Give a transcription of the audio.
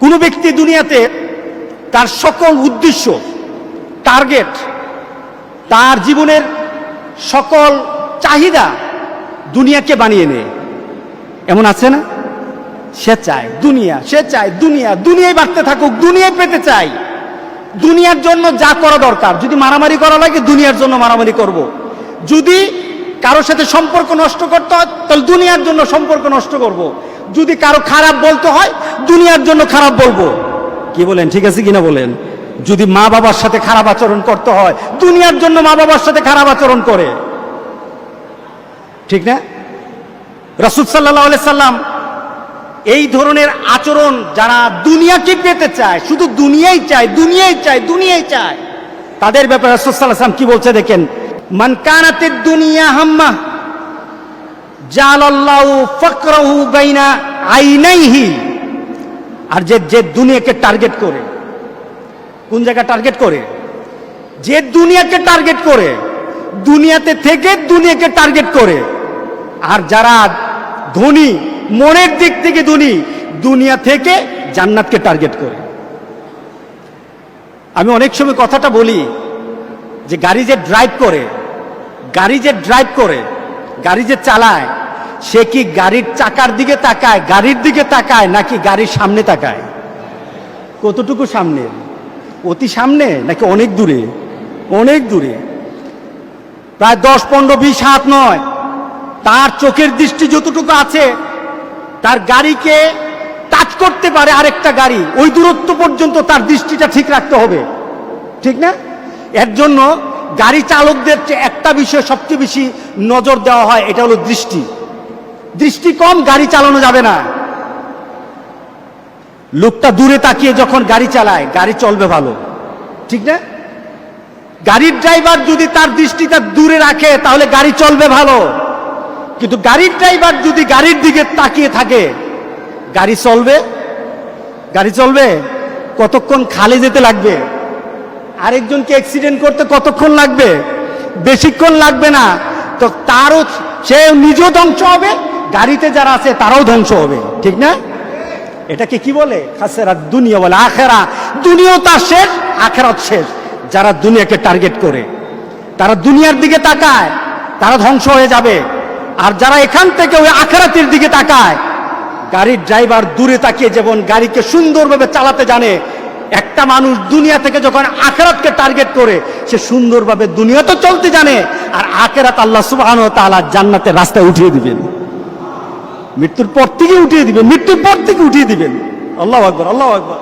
কোন ব্যক্তি দুনিয়াতে তার সকল উদ্দেশ্য, টার্গেট, তার জীবনের সকল চাহিদা দুনিয়াকে বানিয়ে নেয়, এমন আছে না? সে চায় দুনিয়া, সে চায় দুনিয়া, দুনিয়ায় বাড়তে থাকুক, দুনিয়ায় পেতে চাই। দুনিয়ার জন্য যা করা দরকার, যদি মারামারি করা লাগে দুনিয়ার জন্য মারামারি করব। যদি কারোর সাথে সম্পর্ক নষ্ট করতে হয় তাহলে দুনিয়ার জন্য সম্পর্ক নষ্ট করব। যদি কারো খারাপ বলতে হয় দুনিয়ার জন্য খারাপ বলবো। কি বলেন, ঠিক আছে কিনা বলেন? যদি মা বাবার সাথে খারাপ আচরণ করতে হয় দুনিয়ার জন্য মা বাবার সাথে খারাপ আচরণ করে, ঠিক না? রাসূল সাল্লাল্লাহু আলাইহি সাল্লাম এই ধরনের আচরণ যারা দুনিয়াকে পেতে চায়, শুধু দুনিয়াই চায়, দুনিয়াই চায়, দুনিয়াই চায়, তাদের ব্যাপারে রাসূল সাল্লাল্লাহু আলাইহি সাল্লাম কি বলছে দেখেন, মান কানাতিদ দুনিয়া হাম্মা জালাল্লাহু ফাকরাহু বাইনা আইনাইহি। আর যে দুনিয়াকে টার্গেট করে, কোন জায়গা টার্গেট করে? যে দুনিয়াকে টার্গেট করে, দুনিয়াতে থেকে দুনিয়াকে টার্গেট করে। আর যারা ধনী, মনের দিক থেকে ধনী, দুনিয়া থেকে জান্নাতকে টার্গেট করে। আমি অনেক সময় কথাটা বলি যে গাড়ি যে ড্রাইভ করে, গাড়ি যে চালায়, সে কি গাড়ির চাকার দিকে তাকায়, গাড়ির দিকে তাকায়, নাকি গাড়ির সামনে তাকায়? কতটুকু সামনে? অতি সামনে নাকি অনেক দূরে? অনেক দূরে, প্রায় 10, 15, 20 হাত নয়। তার চোখের দৃষ্টি যতটুকু আছে, তার গাড়িকে টাচ করতে পারে আরেকটা গাড়ি, ওই দূরত্ব পর্যন্ত তার দৃষ্টিটা ঠিক রাখতে হবে, ঠিক না? এর জন্য গাড়ি চালকদের একটা বিষয় সবচেয়ে বেশি নজর দেওয়া হয়, এটা হলো দৃষ্টি। দৃষ্টি কম গাড়ি চালানো যাবে না। লোকটা দূরে তাকিয়ে যখন গাড়ি চালায় গাড়ি চলবে ভালো, ঠিক না? গাড়ির ড্রাইভার যদি তার দৃষ্টিটা দূরে রাখে তাহলে গাড়ি চলবে ভালো, কিন্তু গাড়ির ড্রাইভার যদি গাড়ির দিকে তাকিয়ে থাকে গাড়ি চলবে? গাড়ি চলবে? কতক্ষণ খালে যেতে লাগবে, আরেকজনকে অ্যাক্সিডেন্ট করতে কতক্ষণ লাগবে? বেশিক্ষণ লাগবে না। তো তারও, সে নিজেও ধ্বংস হবে, গাড়িতে যারা আছে তারাও ধ্বংস হবে, ঠিক না? এটাকে কি বলে? খাসরাত দুনিয়া বলে আখেরা। দুনিয়াও তার শেষ, আখেরাত শেষ। যারা দুনিয়াকে টার্গেট করে, তারা দুনিয়ার দিকে তাকায়, তারা ধ্বংস হয়ে যাবে। আর যারা এখান থেকে ওই আখেরাতের দিকে তাকায়, গাড়ির ড্রাইভার দূরে তাকিয়ে যেমন গাড়িকে সুন্দরভাবে চালাতে জানে, একটা মানুষ দুনিয়া থেকে যখন আখেরাতকে টার্গেট করে সে সুন্দরভাবে দুনিয়া তো চলতে জানে, আর আখেরাত আল্লাহ সুবহানাহু ওয়া তাআলা জান্নাতের রাস্তায় উঠিয়ে দিবেন, মৃত্যুর পর থেকে উঠিয়ে দিবেন, মৃত্যুর পর থেকে উঠিয়ে দিবেন। আল্লাহু আকবার, আল্লাহু আকবার।